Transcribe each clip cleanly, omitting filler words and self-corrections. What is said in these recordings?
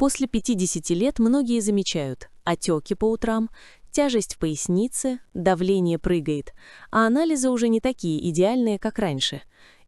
После 50 лет многие замечают отеки по утрам, тяжесть в пояснице, давление прыгает, а анализы уже не такие идеальные, как раньше.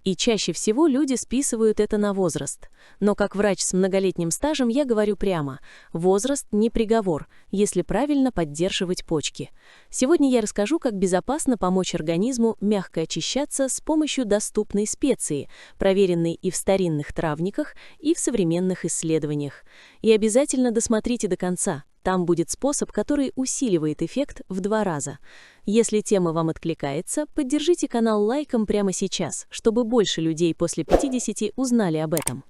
И чаще всего люди списывают это на возраст. Но как врач с многолетним стажем я говорю прямо: возраст не приговор, если правильно поддерживать почки. Сегодня я расскажу, как безопасно помочь организму мягко очищаться с помощью доступной специи, проверенной и в старинных травниках, и в современных исследованиях. И обязательно досмотрите до конца. Там будет способ, который усиливает эффект в 2 раза. Если тема вам откликается, поддержите канал лайком прямо сейчас, чтобы больше людей после 50 узнали об этом.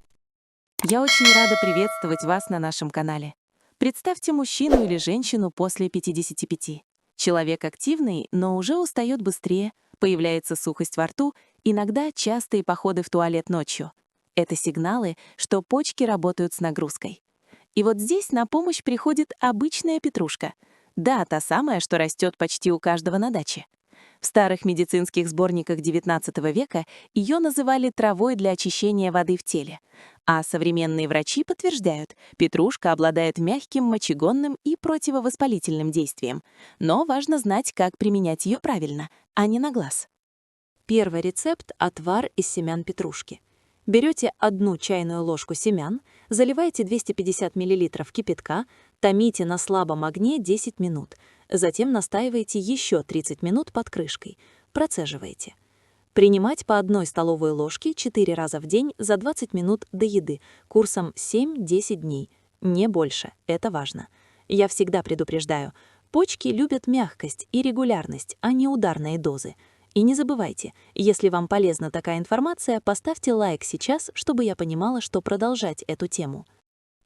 Я очень рада приветствовать вас на нашем канале. Представьте мужчину или женщину после 55. Человек активный, но уже устает быстрее, появляется сухость во рту, иногда частые походы в туалет ночью. Это сигналы, что почки работают с нагрузкой. И вот здесь на помощь приходит обычная петрушка. Да, та самая, что растет почти у каждого на даче. В старых медицинских сборниках XIX века ее называли травой для очищения воды в теле. А современные врачи подтверждают, петрушка обладает мягким, мочегонным и противовоспалительным действием. Но важно знать, как применять ее правильно, а не на глаз. Первый рецепт – отвар из семян петрушки. Берете 1 чайную ложку семян, заливаете 250 мл кипятка, томите на слабом огне 10 минут, затем настаиваете еще 30 минут под крышкой, процеживаете. Принимать по 1 столовой ложке 4 раза в день за 20 минут до еды, курсом 7-10 дней, не больше, это важно. Я всегда предупреждаю, почки любят мягкость и регулярность, а не ударные дозы. И не забывайте, если вам полезна такая информация, поставьте лайк сейчас, чтобы я понимала, что продолжать эту тему.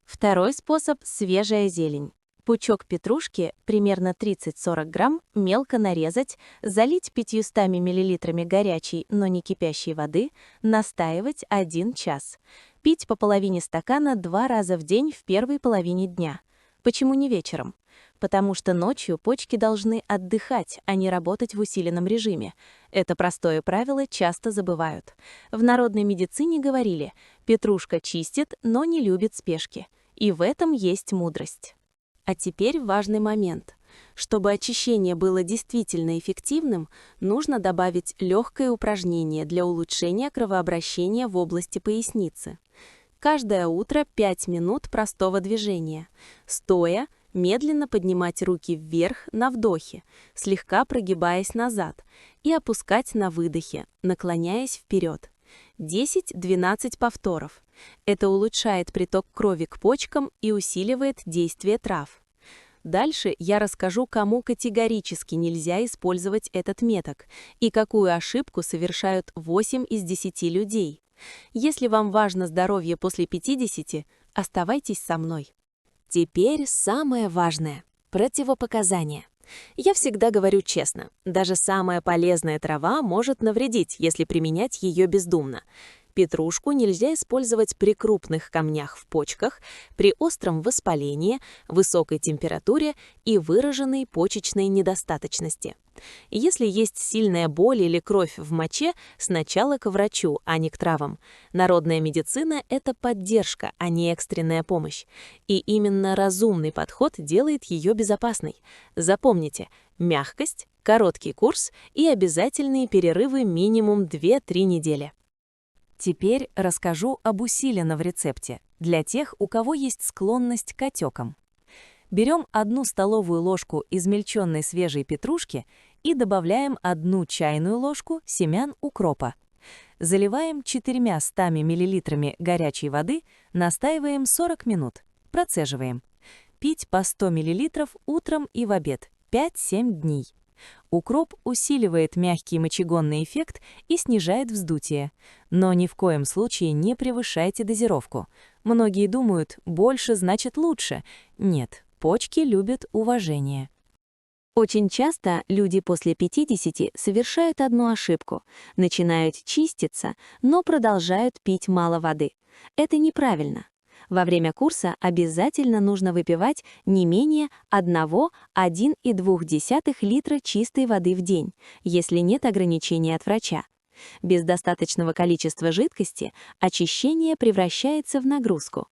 Второй способ – свежая зелень. Пучок петрушки, примерно 30-40 грамм, мелко нарезать, залить 500 мл горячей, но не кипящей воды, настаивать 1 час. Пить по половине стакана 2 раза в день в первой половине дня. Почему не вечером? Потому что ночью почки должны отдыхать, а не работать в усиленном режиме. Это простое правило часто забывают. В народной медицине говорили: петрушка чистит, но не любит спешки. И в этом есть мудрость. А теперь важный момент. Чтобы очищение было действительно эффективным, нужно добавить легкое упражнение для улучшения кровообращения в области поясницы. Каждое утро 5 минут простого движения. Стоя, медленно поднимать руки вверх на вдохе, слегка прогибаясь назад, и опускать на выдохе, наклоняясь вперед. 10-12 повторов. Это улучшает приток крови к почкам и усиливает действие трав. Дальше я расскажу, кому категорически нельзя использовать этот метод и какую ошибку совершают 8 из 10 людей. Если вам важно здоровье после 50, оставайтесь со мной. Теперь самое важное – противопоказания. Я всегда говорю честно, даже самая полезная трава может навредить, если применять ее бездумно. Петрушку нельзя использовать при крупных камнях в почках, при остром воспалении, высокой температуре и выраженной почечной недостаточности. Если есть сильная боль или кровь в моче, сначала к врачу, а не к травам. Народная медицина – это поддержка, а не экстренная помощь. И именно разумный подход делает ее безопасной. Запомните – мягкость, короткий курс и обязательные перерывы минимум 2-3 недели. Теперь расскажу об усиленном рецепте для тех, у кого есть склонность к отекам. Берем 1 столовую ложку измельченной свежей петрушки и добавляем 1 чайную ложку семян укропа. Заливаем 400 мл горячей воды, настаиваем 40 минут, процеживаем. Пить по 100 мл утром и в обед 5-7 дней. Укроп усиливает мягкий мочегонный эффект и снижает вздутие. Но ни в коем случае не превышайте дозировку. Многие думают, больше значит лучше. Нет, почки любят уважение. Очень часто люди после 50 совершают одну ошибку. Начинают чиститься, но продолжают пить мало воды. Это неправильно. Во время курса обязательно нужно выпивать не менее 1,2 литра чистой воды в день, если нет ограничений от врача. Без достаточного количества жидкости очищение превращается в нагрузку.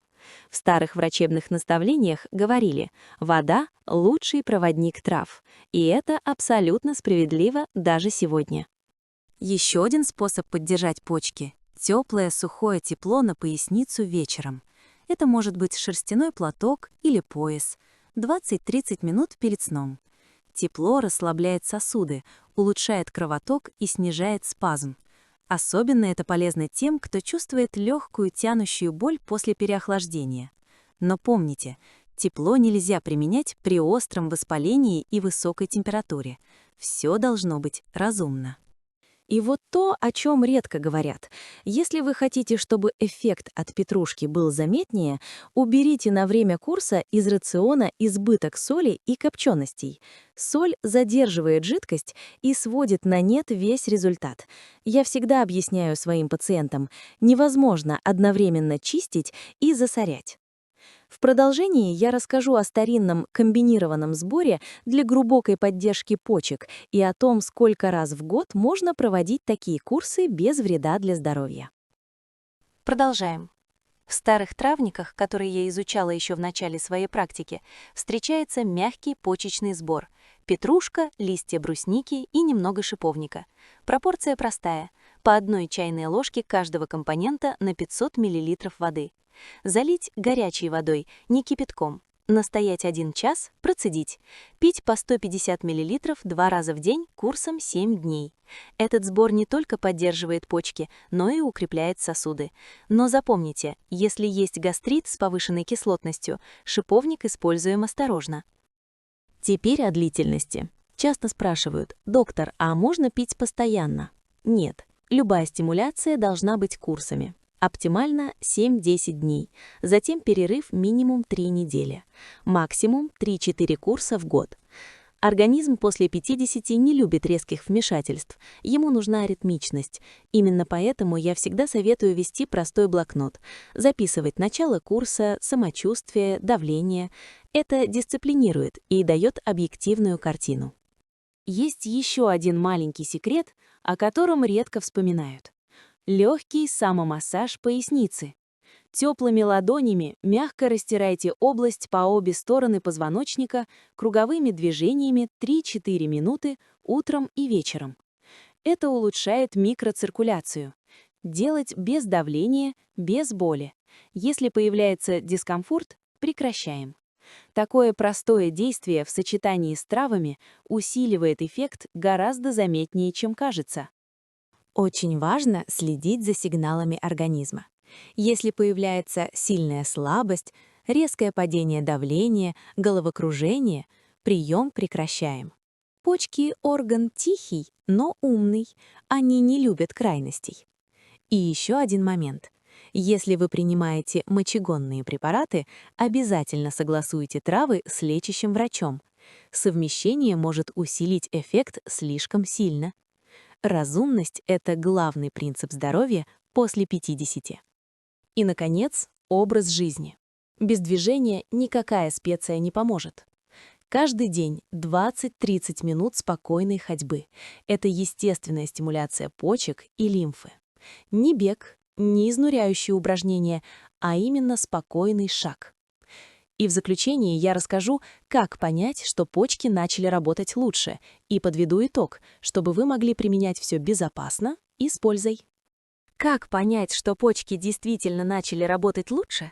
В старых врачебных наставлениях говорили: вода– лучший проводник трав. И это абсолютно справедливо даже сегодня. Еще один способ поддержать почки– теплое сухое тепло на поясницу вечером. Это может быть шерстяной платок или пояс. 20-30 минут перед сном. Тепло расслабляет сосуды, улучшает кровоток и снижает спазм. Особенно это полезно тем, кто чувствует легкую тянущую боль после переохлаждения. Но помните, тепло нельзя применять при остром воспалении и высокой температуре. Все должно быть разумно. И вот то, о чем редко говорят. Если вы хотите, чтобы эффект от петрушки был заметнее, уберите на время курса из рациона избыток соли и копченостей. Соль задерживает жидкость и сводит на нет весь результат. Я всегда объясняю своим пациентам, невозможно одновременно чистить и засорять. В продолжении я расскажу о старинном комбинированном сборе для глубокой поддержки почек и о том, сколько раз в год можно проводить такие курсы без вреда для здоровья. Продолжаем. В старых травниках, которые я изучала еще в начале своей практики, встречается мягкий почечный сбор: петрушка, листья брусники и немного шиповника. Пропорция простая: по 1 чайной ложке каждого компонента на 500 мл воды. Залить горячей водой, не кипятком. Настоять 1 час, процедить. Пить по 150 мл 2 раза в день курсом 7 дней. Этот сбор не только поддерживает почки, но и укрепляет сосуды. Но запомните, если есть гастрит с повышенной кислотностью, шиповник используем осторожно. Теперь о длительности. Часто спрашивают: доктор, а можно пить постоянно? Нет, любая стимуляция должна быть курсами. Оптимально 7-10 дней, затем перерыв минимум 3 недели, максимум 3-4 курса в год. Организм после 50 не любит резких вмешательств, ему нужна ритмичность. Именно поэтому я всегда советую вести простой блокнот, записывать начало курса, самочувствие, давление. Это дисциплинирует и дает объективную картину. Есть еще один маленький секрет, о котором редко вспоминают. Легкий самомассаж поясницы. Теплыми ладонями мягко растирайте область по обе стороны позвоночника круговыми движениями 3-4 минуты утром и вечером. Это улучшает микроциркуляцию. Делать без давления, без боли. Если появляется дискомфорт, прекращаем. Такое простое действие в сочетании с травами усиливает эффект гораздо заметнее, чем кажется. Очень важно следить за сигналами организма. Если появляется сильная слабость, резкое падение давления, головокружение, прием прекращаем. Почки– орган тихий, но умный. Они не любят крайностей. И еще один момент. Если вы принимаете мочегонные препараты, обязательно согласуйте травы с лечащим врачом. Совмещение может усилить эффект слишком сильно. Разумность – это главный принцип здоровья после 50. И, наконец, образ жизни. Без движения никакая специя не поможет. Каждый день 20-30 минут спокойной ходьбы. Это естественная стимуляция почек и лимфы. Не бег, не изнуряющие упражнения, а именно спокойный шаг. И в заключение я расскажу, как понять, что почки начали работать лучше, и подведу итог, чтобы вы могли применять все безопасно и с пользой. Как понять, что почки действительно начали работать лучше?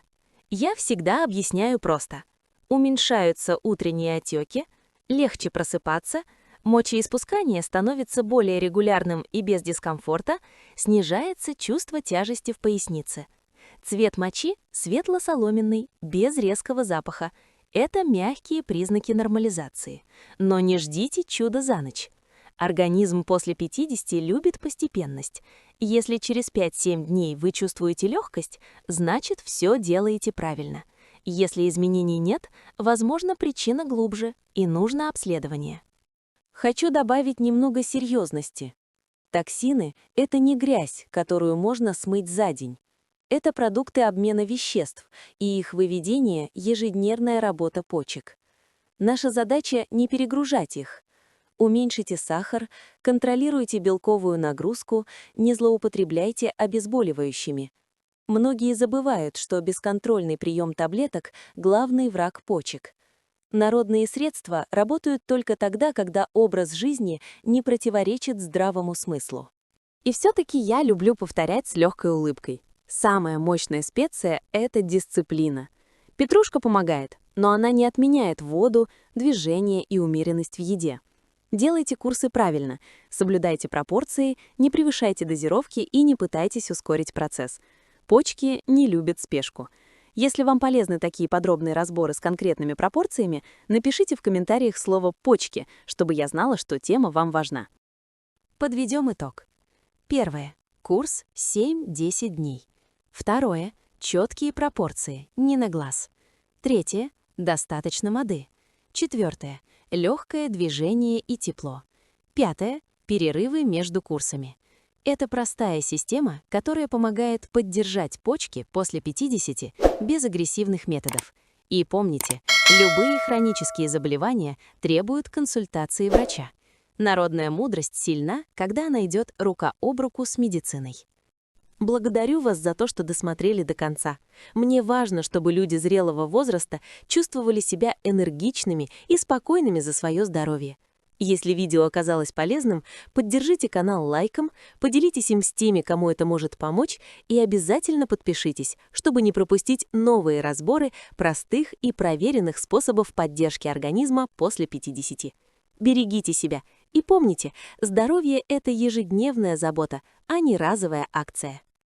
Я всегда объясняю просто. Уменьшаются утренние отеки, легче просыпаться, мочеиспускание становится более регулярным и без дискомфорта, снижается чувство тяжести в пояснице. Цвет мочи светло-соломенный, без резкого запаха. Это мягкие признаки нормализации. Но не ждите чуда за ночь. Организм после 50 любит постепенность. Если через 5-7 дней вы чувствуете легкость, значит, все делаете правильно. Если изменений нет, возможно, причина глубже, и нужно обследование. Хочу добавить немного серьезности. Токсины – это не грязь, которую можно смыть за день. Это продукты обмена веществ, и их выведение – ежедневная работа почек. Наша задача – не перегружать их. Уменьшите сахар, контролируйте белковую нагрузку, не злоупотребляйте обезболивающими. Многие забывают, что бесконтрольный прием таблеток– главный враг почек. Народные средства работают только тогда, когда образ жизни не противоречит здравому смыслу. И все-таки я люблю повторять с легкой улыбкой. Самая мощная специя– это дисциплина. Петрушка помогает, но она не отменяет воду, движение и умеренность в еде. Делайте курсы правильно, соблюдайте пропорции, не превышайте дозировки и не пытайтесь ускорить процесс. Почки не любят спешку. Если вам полезны такие подробные разборы с конкретными пропорциями, напишите в комментариях слово «почки», чтобы я знала, что тема вам важна. Подведем итог. Первое. Курс 7-10 дней. Второе. Четкие пропорции, не на глаз. Третье. Достаточно воды. Четвертое. Легкое движение и тепло. Пятое. Перерывы между курсами. Это простая система, которая помогает поддержать почки после 50 без агрессивных методов. И помните, любые хронические заболевания требуют консультации врача. Народная мудрость сильна, когда она идет рука об руку с медициной. Благодарю вас за то, что досмотрели до конца. Мне важно, чтобы люди зрелого возраста чувствовали себя энергичными и спокойными за свое здоровье. Если видео оказалось полезным, поддержите канал лайком, поделитесь им с теми, кому это может помочь, и обязательно подпишитесь, чтобы не пропустить новые разборы простых и проверенных способов поддержки организма после 50. Берегите себя и помните, здоровье – это ежедневная забота, а не разовая акция.